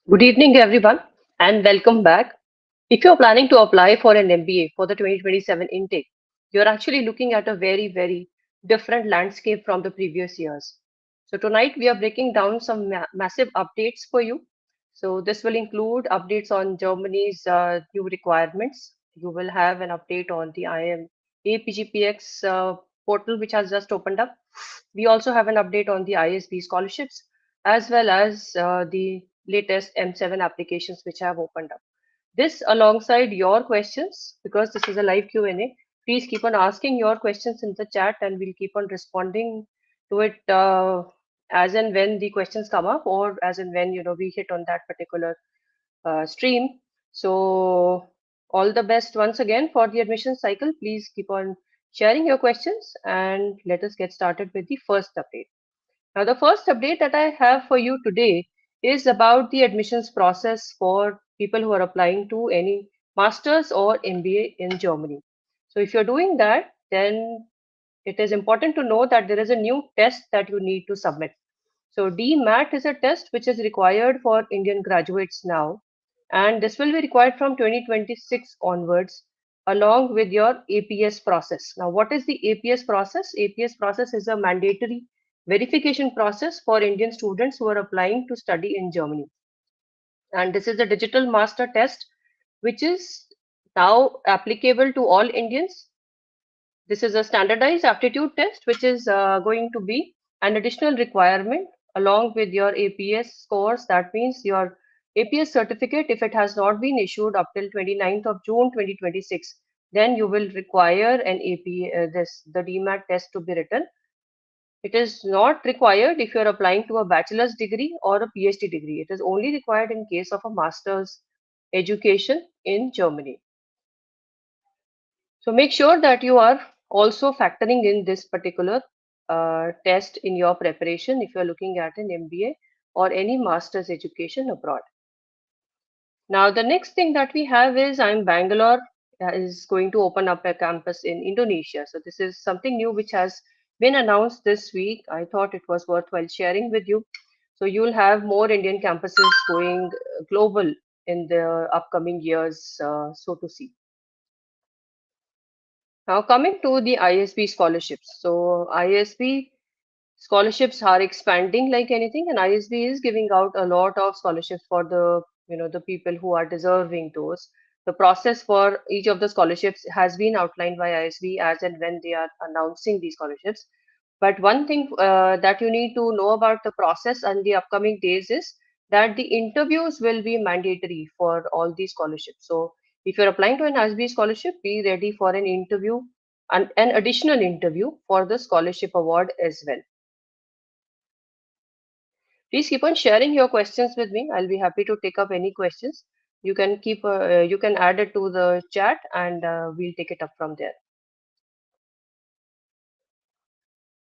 Good evening, everyone, and welcome back. If you're planning to apply for an MBA for the 2027 intake, you're actually looking at a very, very different landscape from the previous years. So, tonight we are breaking down some massive updates for you. So, this will include updates on Germany's new requirements. You will have an update on the IM APGPX portal, which has just opened up. We also have an update on the ISB scholarships as well as the latest M7 applications which have opened up. This alongside your questions, because this is a live Q&A, please keep on asking your questions in the chat and we'll keep on responding to it as and when the questions come up or as and when we hit on that particular stream. So all the best once again for the admission cycle. Please keep on sharing your questions and let us get started with the first update. Now, the first update that I have for you today is about the admissions process for people who are applying to any master's or MBA in Germany. So, if you're doing that, then it is important to know that there is a new test that you need to submit. So, DMAT is a test which is required for Indian graduates now, and this will be required from 2026 onwards, along with your APS process. Now, what is the APS process? APS process is a mandatory verification process for Indian students who are applying to study in Germany. And this is a digital master test, which is now applicable to all Indians. This is a standardized aptitude test, which is going to be an additional requirement along with your APS scores. That means your APS certificate, if it has not been issued up till 29th of June 2026, then you will require an the DMAT test to be written. It is not required if you're applying to a bachelor's degree or a PhD degree. It is only required in case of a master's education in Germany. So make sure that you are also factoring in this particular test in your preparation if you're looking at an MBA or any master's education abroad. Now, the next thing that we have is Bangalore is going to open up a campus in Indonesia. So this is something new which has been announced this week. I thought it was worthwhile sharing with you. So you'll have more Indian campuses going global in the upcoming years, so to see. Now, coming to the ISB scholarships. So, ISB scholarships are expanding like anything, and ISB is giving out a lot of scholarships for the people who are deserving those. The process for each of the scholarships has been outlined by ISB as and when they are announcing these scholarships. But one thing that you need to know about the process and the upcoming days is that the interviews will be mandatory for all these scholarships. So if you're applying to an ISB scholarship, be ready for an interview and an additional interview for the scholarship award as well. Please keep on sharing your questions with me. I'll be happy to take up any questions. You can add it to the chat and we'll take it up from there.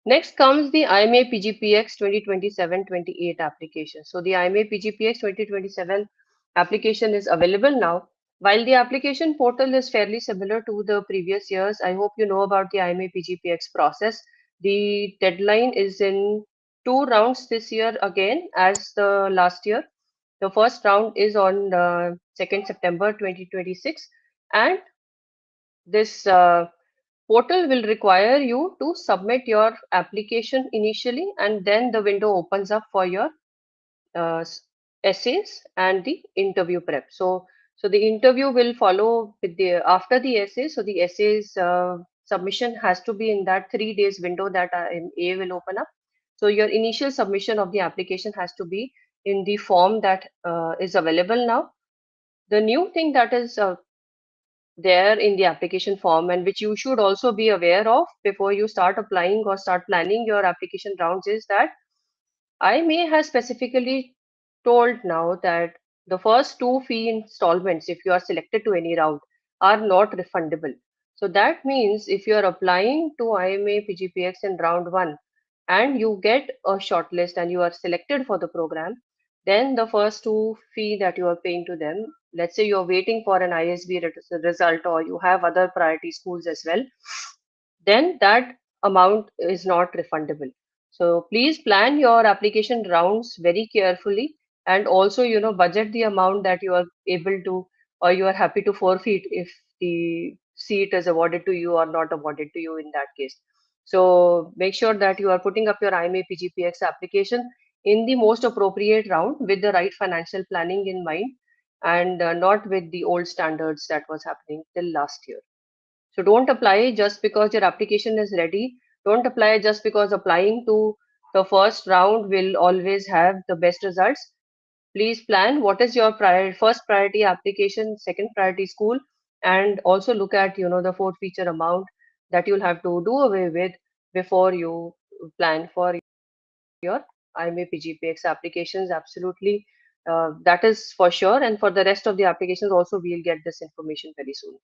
Next comes the IMA PGPX 2027-28 application. So the IMA PGPX 2027 application is available now. While the application portal is fairly similar to the previous years, I hope you know about the IMA PGPX process. The deadline is in two rounds this year again as the last year. The first round is on 2nd September 2026, and this portal will require you to submit your application initially, and then the window opens up for your essays and the interview prep. So the interview will follow with the after the essays. So the essays submission has to be in that 3 days window that A will open up. So your initial submission of the application has to be in the form that is available now. The new thing that is there in the application form and which you should also be aware of before you start applying or start planning your application rounds is that I may have specifically told now that the first two fee installments, if you are selected to any round, are not refundable. So that means if you are applying to IMA PGPX in round one and you get a shortlist and you are selected for the program, then the first two fee that you are paying to them, let's say you're waiting for an ISB result or you have other priority schools as well, then that amount is not refundable. So please plan your application rounds very carefully and also budget the amount that you are able to, or you are happy to forfeit if the seat is awarded to you or not awarded to you in that case. So make sure that you are putting up your IMA PGPX application in the most appropriate round with the right financial planning in mind, and not with the old standards that was happening till last year. So don't apply just because your application is ready. Don't apply just because applying to the first round will always have the best results. Please plan what is your first priority application, second priority school, and also look at the fourth feature amount that you'll have to do away with before you plan for your IMA PGPX applications. Absolutely, that is for sure. And for the rest of the applications, also we'll get this information very soon.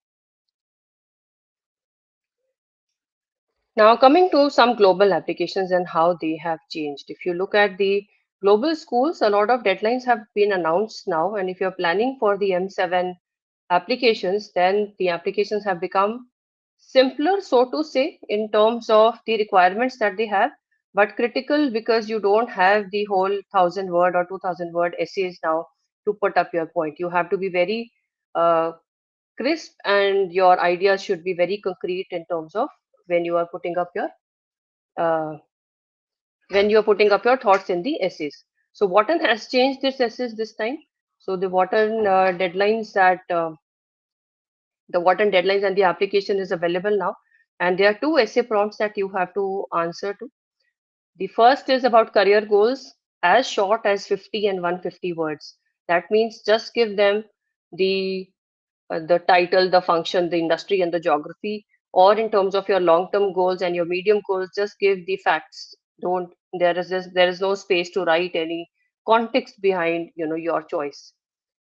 Now, coming to some global applications and how they have changed. If you look at the global schools, a lot of deadlines have been announced now. And if you're planning for the M7 applications, then the applications have become simpler, so to say, in terms of the requirements that they have, but critical because you don't have the whole 1,000 word or 2,000 word essays now to put up your point. You have to be very uh, crisp, and your ideas should be very concrete in terms of when you are putting up your uh, thoughts in the essays. So Wharton has changed its essays this time. So the Wharton deadlines and the application is available now, and there are two essay prompts that you have to answer to. The first is about career goals, as short as 50 and 150 words. That means just give them the the title, the function, the industry, and the geography, or in terms of your long-term goals and your medium goals, just give the facts. Don't there is no space to write any context behind your choice.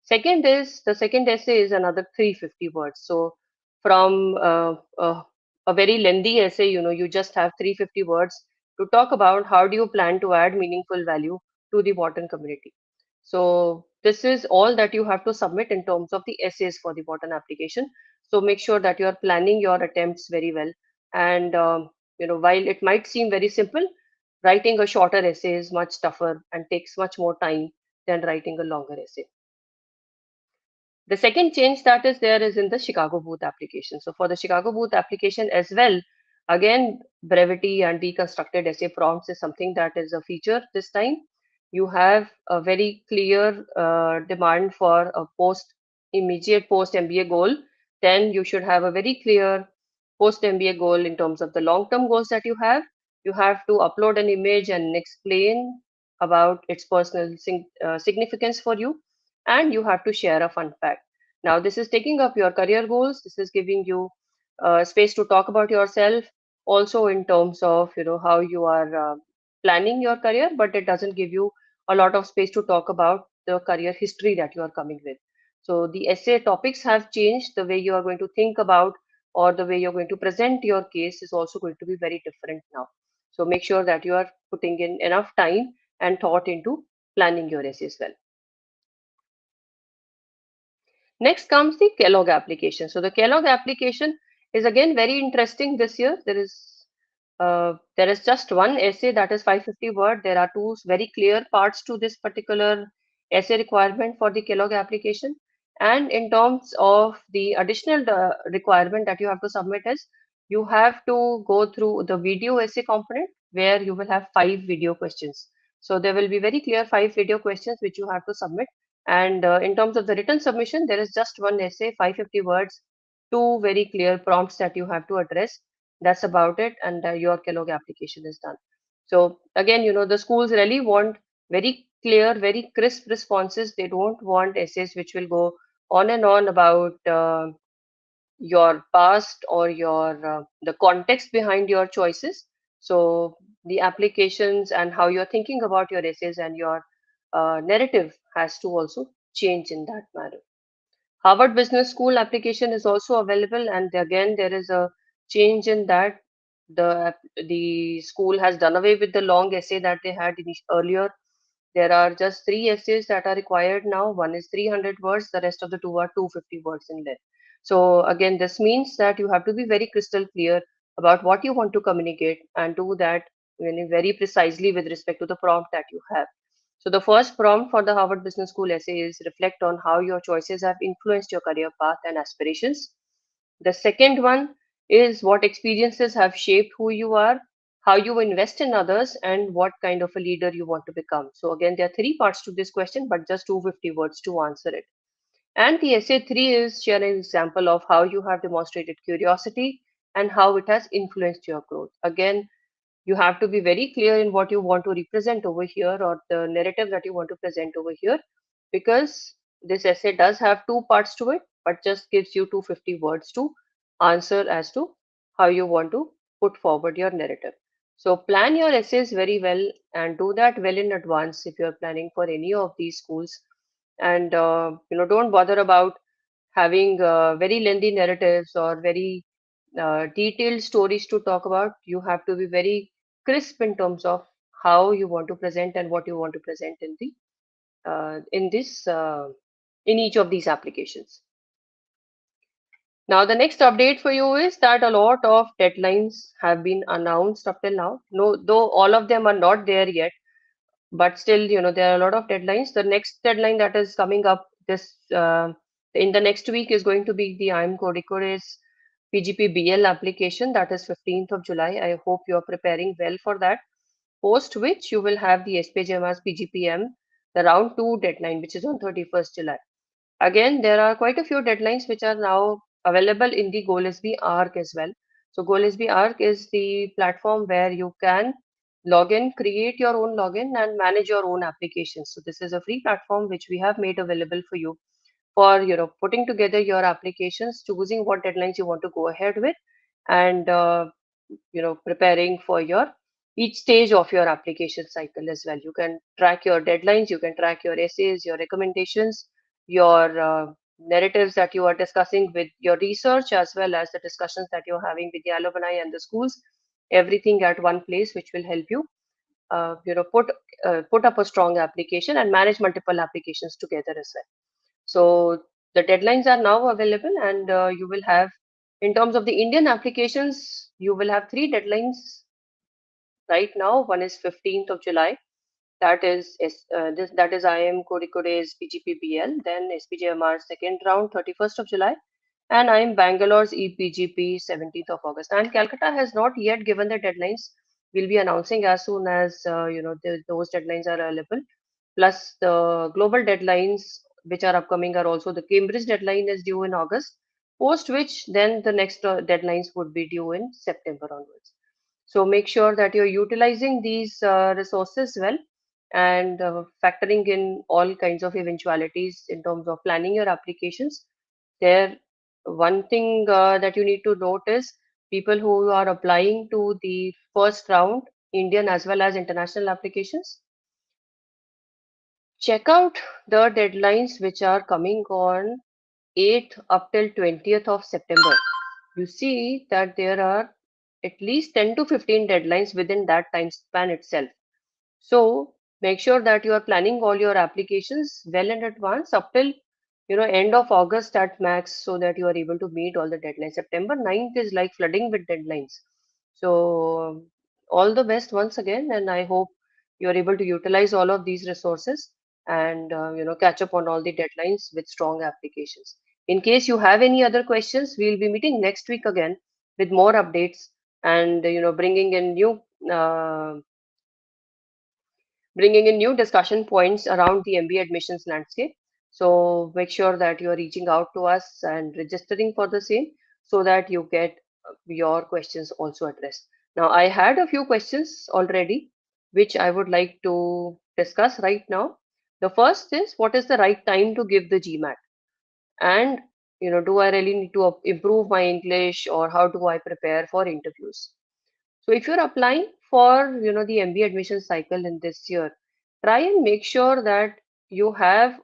Second is the second essay is another 350 words. So from a very lengthy essay, you just have 350 words to talk about how do you plan to add meaningful value to the Wharton community. So this is all that you have to submit in terms of the essays for the Wharton application. So make sure that you are planning your attempts very well. And while it might seem very simple, writing a shorter essay is much tougher and takes much more time than writing a longer essay. The second change that is there is in the Chicago booth application. So for the Chicago booth application as well, again, brevity and deconstructed essay prompts is something that is a feature this time. You have a very clear demand for a immediate post MBA goal. Then you should have a very clear post MBA goal in terms of the long-term goals that you have. You have to upload an image and explain about its personal significance for you, and you have to share a fun fact. Now, this is taking up your career goals. This is giving you space to talk about yourself, also in terms of how you are planning your career, but it doesn't give you a lot of space to talk about the career history that you are coming with. So the essay topics have changed. The way you are going to think about, or the way you're going to present your case is also going to be very different now. So make sure that you are putting in enough time and thought into planning your essays well. Next comes the Kellogg application. So the Kellogg application is again very interesting this year. There is just one essay that is 550 word. There are two very clear parts to this particular essay requirement for the Kellogg application. And in terms of the additional requirement that you have to submit is you have to go through the video essay component where you will have 5 video questions. So there will be very clear 5 video questions which you have to submit. And in terms of the written submission, there is just one essay, 550 words, two very clear prompts that you have to address. That's about it, and your Kellogg application is done. So again, the schools really want very clear, very crisp responses. They don't want essays which will go on and on about your past or your the context behind your choices. So the applications and how you're thinking about your essays and your narrative has to also change in that manner. Harvard Business School application is also available, and again there is a change in that. The school has done away with the long essay that they had earlier. There are just 3 essays that are required now. One is 300 words, the rest of the two are 250 words in length. So again, this means that you have to be very crystal clear about what you want to communicate and do that very precisely with respect to the prompt that you have. So the first prompt for the Harvard Business School essay is reflect on how your choices have influenced your career path and aspirations. The second one is what experiences have shaped who you are, how you invest in others, and what kind of a leader you want to become. So again, there are three parts to this question, but just 250 words to answer it. And the essay 3 is share an example of how you have demonstrated curiosity and how it has influenced your growth. Again, you have to be very clear in what you want to represent over here or the narrative that you want to present over here, because this essay does have two parts to it, but just gives you 250 words to answer as to how you want to put forward your narrative. So plan your essays very well and do that well in advance if you're planning for any of these schools. And don't bother about having very lengthy narratives or very detailed stories to talk about. You have to be very crisp in terms of how you want to present and what you want to present in the in this in each of these applications. Now the next update for you is that a lot of deadlines have been announced up till now. No, though all of them are not there yet, but still, there are a lot of deadlines. The next deadline that is coming up this in the next week is going to be the IIM Codicore's PGPBL application, that is 15th of July. I hope you are preparing well for that. Post which you will have the SPJMA's PGPM, the round 2 deadline, which is on 31st July. Again, there are quite a few deadlines which are now available in the GOALisB ARC as well. So GOALisB ARC is the platform where you can log in, create your own login and manage your own applications. So this is a free platform which we have made available for you for putting together your applications, choosing what deadlines you want to go ahead with, and preparing for your each stage of your application cycle as well. You can track your deadlines, you can track your essays, your recommendations, your narratives that you are discussing with your research, as well as the discussions that you're having with the alumni and the schools, everything at one place, which will help you put up a strong application and manage multiple applications together as well. So the deadlines are now available, and you will have, in terms of the Indian applications, you will have three deadlines right now. One is 15th of July. That is IIM Kodikode's PGPBL, then SPJMR second round 31st of July, and IIM Bangalore's EPGP 17th of August. And Calcutta has not yet given the deadlines. We'll be announcing as soon as those deadlines are available. Plus the global deadlines which are upcoming are also, the Cambridge deadline is due in August, post which then the next deadlines would be due in September onwards. So make sure that you're utilizing these resources well and factoring in all kinds of eventualities in terms of planning your applications. There, one thing that you need to note is people who are applying to the first round, Indian as well as international applications, check out the deadlines which are coming on 8th up till 20th of September. You see that there are at least 10 to 15 deadlines within that time span itself. So make sure that you are planning all your applications well in advance up till end of August at max, so that you are able to meet all the deadlines. September 9th is like flooding with deadlines. So all the best once again, and I hope you are able to utilize all of these resources and catch up on all the deadlines with strong applications. In case you have any other questions, we'll be meeting next week again with more updates and bringing in uh, new discussion points around the MBA admissions landscape. So make sure that you are reaching out to us and registering for the same, so that you get your questions also addressed. Now, I had a few questions already, which I would like to discuss right now. The first is, what is the right time to give the GMAT? And do I really need to improve my English, or how do I prepare for interviews? So if you're applying for, the MBA admission cycle in this year, try and make sure that you have,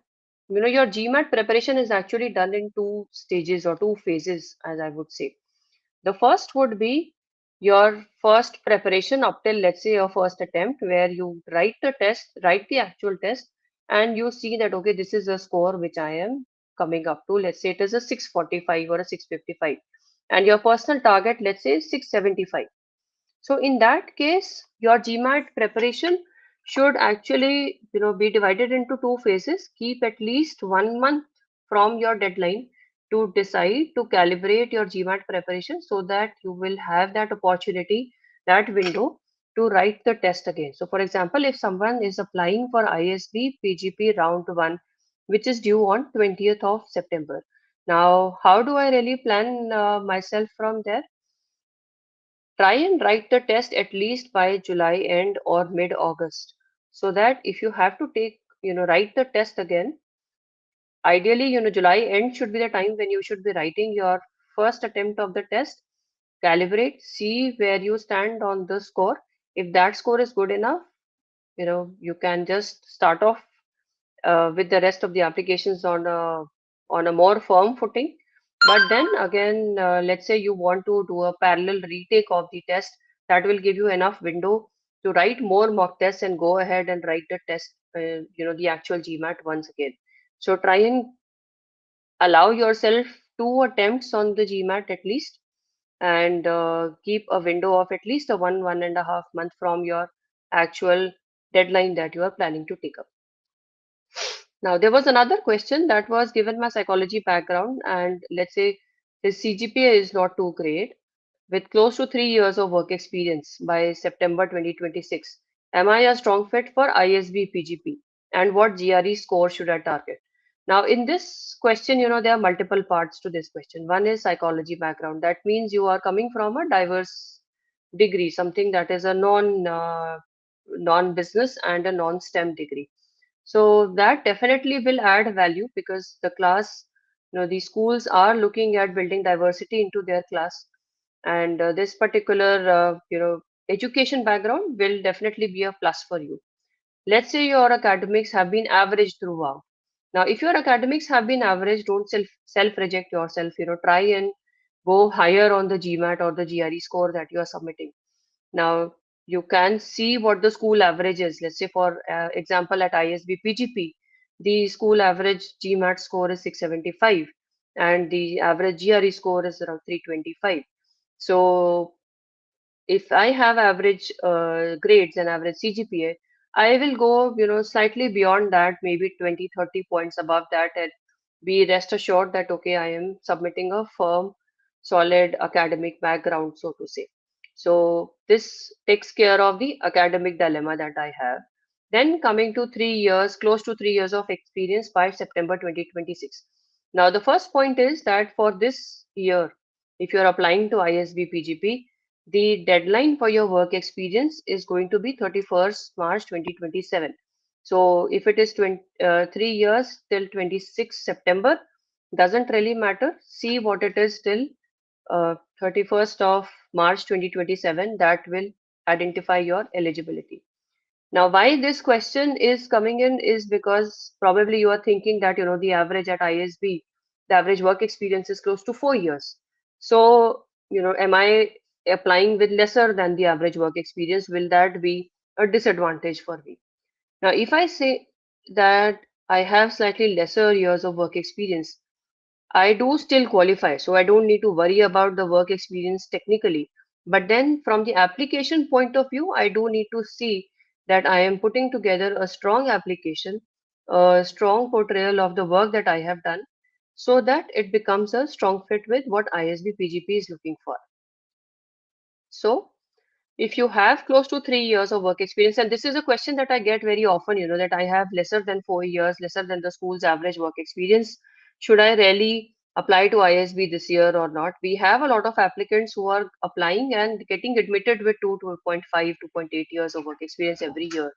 your GMAT preparation is actually done in two stages or two phases, as I would say. The first would be your first preparation up till, let's say, your first attempt, where you write the test, write the actual test, and you see that, okay, this is a score which I am coming up to. Let's say it is a 645 or a 655, and your personal target, let's say, is 675. So in that case, your GMAT preparation should actually be divided into two phases. Keep at least 1 month from your deadline to decide to calibrate your GMAT preparation so that you will have that opportunity, that window to write the test again. So for example, if someone is applying for ISB PGP round 1, which is due on 20th of September, now how do I really plan myself from there? Try and write the test at least by July end or mid August, so that if you have to write the test again, ideally, July end should be the time when you should be writing your first attempt of the test, calibrate, see where you stand on the score. If that score is good enough, you can just start off with the rest of the applications on a more firm footing. But then again, let's say you want to do a parallel retake of the test, that will give you enough window to write more mock tests and go ahead and write the test, the actual GMAT once again. So try and allow yourself two attempts on the GMAT at least, and keep a window of at least a 1.5 month from your actual deadline that you are planning to take up. Now, there was another question that was given my psychology background, and let's say his CGPA is not too great with close to 3 years of work experience by September 2026. Am I a strong fit for ISB PGP? And what GRE score should I target? Now, in this question, there are multiple parts to this question. One is psychology background. That means you are coming from a diverse degree, something that is a non-business and a non-STEM degree. So that definitely will add value because the class, the schools are looking at building diversity into their class, and this particular, education background will definitely be a plus for you. Let's say your academics have been average throughout. Now, if your academics have been average, don't self reject yourself. Try and go higher on the GMAT or the GRE score that you are submitting. Now, you can see what the school average is. Let's say, for example, at ISB PGP, the school average GMAT score is 675, and the average GRE score is around 325. So, if I have average grades and average CGPA, I will go, slightly beyond that, maybe 20, 30 points above that, and be rest assured that, okay, I am submitting a firm, solid academic background, so to say. So this takes care of the academic dilemma that I have. Then coming to 3 years, close to 3 years of experience by September 2026. Now, the first point is that for this year, if you're applying to ISB PGP, the deadline for your work experience is going to be 31st March 2027. So if it is 3 years till 26 September, doesn't really matter. See what it is till 31st of March 2027. That will identify your eligibility. Now, why this question is coming in is because probably you are thinking that the average at ISB, the average work experience is close to 4 years. So, am I applying with lesser than the average work experience? Will that be a disadvantage for me? Now, if I say that I have slightly lesser years of work experience, I do still qualify, so I don't need to worry about the work experience technically. But then, from the application point of view, I do need to see that I am putting together a strong application, a strong portrayal of the work that I have done, so that it becomes a strong fit with what ISB PGP is looking for. So, if you have close to 3 years of work experience, and this is a question that I get very often, that I have lesser than 4 years, lesser than the school's average work experience, should I really apply to ISB this year or not? We have a lot of applicants who are applying and getting admitted with 2.5, 2.8 years of work experience every year.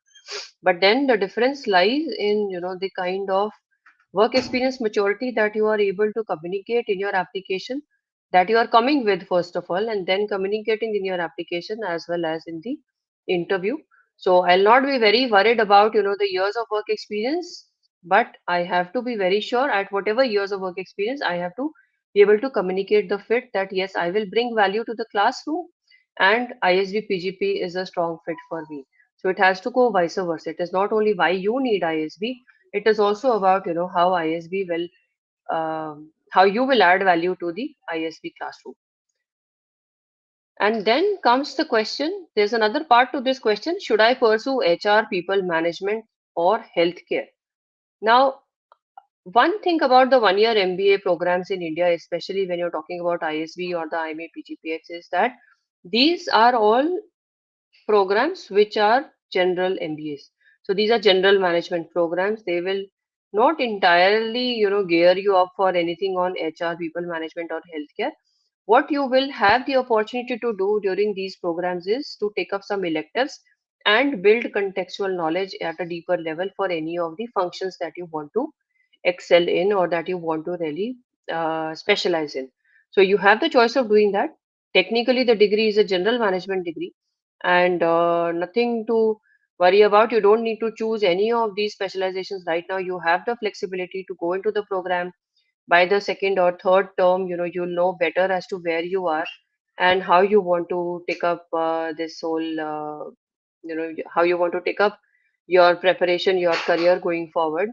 But then the difference lies in, the kind of work experience maturity that you are able to communicate in your application, that you are coming with first of all, and then communicating in your application as well as in the interview. So I'll not be very worried about the years of work experience, but I have to be very sure at whatever years of work experience I have to be able to communicate the fit that yes, I will bring value to the classroom, and ISB PGP is a strong fit for me. So it has to go vice versa. It is not only why you need ISB, it is also about how ISB will how you will add value to the ISB classroom. And then comes the question, there's another part to this question, should I pursue HR, people management, or healthcare? Now, one thing about the 1 year MBA programs in India, especially when you're talking about ISB or the IMA PGPX, is that these are all programs which are general MBAs. So these are general management programs. They will not entirely, gear you up for anything on HR, people management, or healthcare. What you will have the opportunity to do during these programs is to take up some electives and build contextual knowledge at a deeper level for any of the functions that you want to excel in or that you want to really specialize in. So you have the choice of doing that. Technically, the degree is a general management degree and nothing to worry about. You don't need to choose any of these specializations right now. You have the flexibility to go into the program by the second or third term. You'll know better as to where you are and how you want to take up this whole how you want to take up your preparation, your career going forward.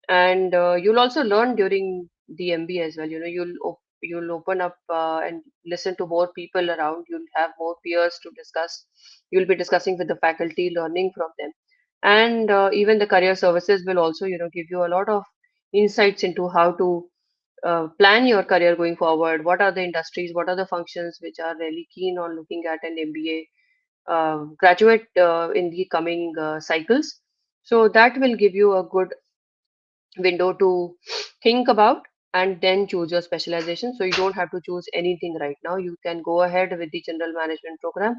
And you'll also learn during the MBA as well. You'll open up and listen to more people around. You'll have more peers to discuss. You'll be discussing with the faculty, learning from them, and even the career services will also give you a lot of insights into how to plan your career going forward. What are the industries? What are the functions which are really keen on looking at an MBA graduate in the coming cycles? So that will give you a good window to think about and then choose your specialization. So you don't have to choose anything right now. You can go ahead with the general management program.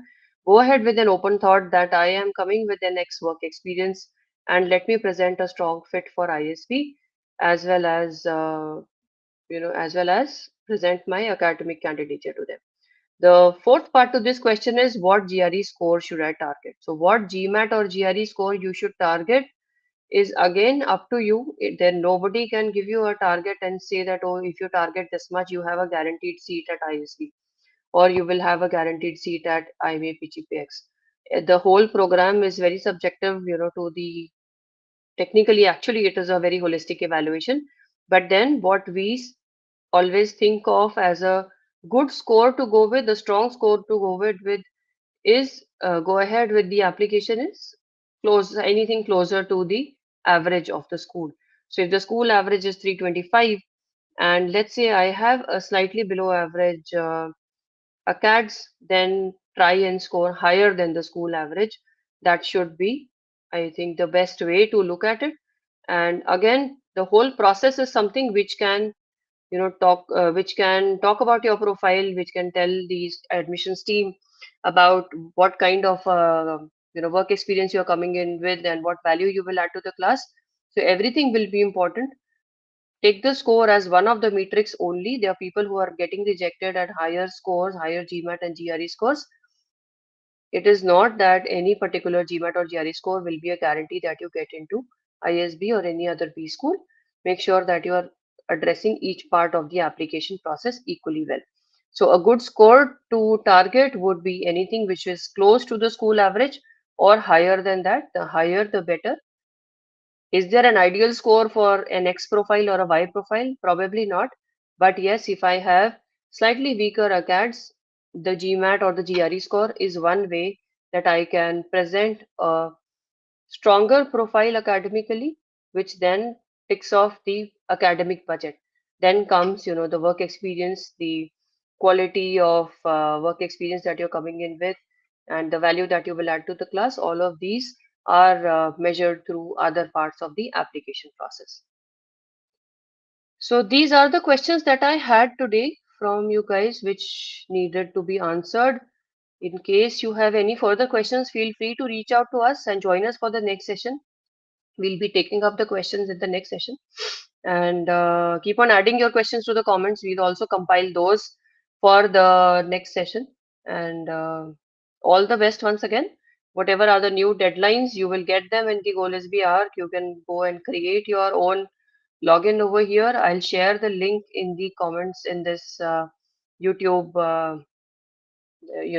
Go ahead with an open thought that I am coming with an ex work experience and let me present a strong fit for ISB as well as as well as present my academic candidature to them. The fourth part to this question is what GRE score should I target? So what GMAT or GRE score you should target is again up to you. Then nobody can give you a target and say that, oh, if you target this much, you have a guaranteed seat at ISB or you will have a guaranteed seat at IMA PGPX. The whole program is very subjective, to the technically, actually, it is a very holistic evaluation. But then what we always think of as a good score to go with, the strong score to go with is go ahead with the application is close anything closer to the average of the school. So if the school average is 325 and let's say I have a slightly below average acads, then try and score higher than the school average. That should be, I think, the best way to look at it. And again, the whole process is something which can which can talk about your profile, which can tell the admissions team about what kind of work experience you're coming in with and what value you will add to the class. So everything will be important. Take the score as one of the metrics only. There are people who are getting rejected at higher scores, higher GMAT and GRE scores. It is not that any particular GMAT or GRE score will be a guarantee that you get into ISB or any other B school. Make sure that you are addressing each part of the application process equally well. So a good score to target would be anything which is close to the school average or higher than that. The higher, the better. Is there an ideal score for an X profile or a Y profile? Probably not. But yes, if I have slightly weaker ACADS, the GMAT or the GRE score is one way that I can present a stronger profile academically, which then ticks off the academic budget. Then comes, the work experience, the quality of work experience that you're coming in with, and the value that you will add to the class. All of these are measured through other parts of the application process. So these are the questions that I had today from you guys, which needed to be answered. In case you have any further questions, feel free to reach out to us and join us for the next session. We'll be taking up the questions in the next session. And keep on adding your questions to the comments. We'll also compile those for the next session. And all the best once again. Whatever are the new deadlines, you will get them in the GOALisB arc. You can go and create your own login over here. I'll share the link in the comments in this YouTube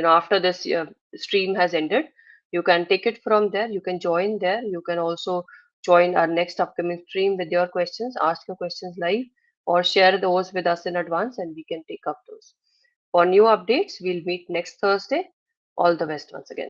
after this stream has ended. You can take it from there. You can join there. You can also join our next upcoming stream with your questions, ask your questions live, or share those with us in advance and we can take up those. For new updates, we'll meet next Thursday. All the best once again.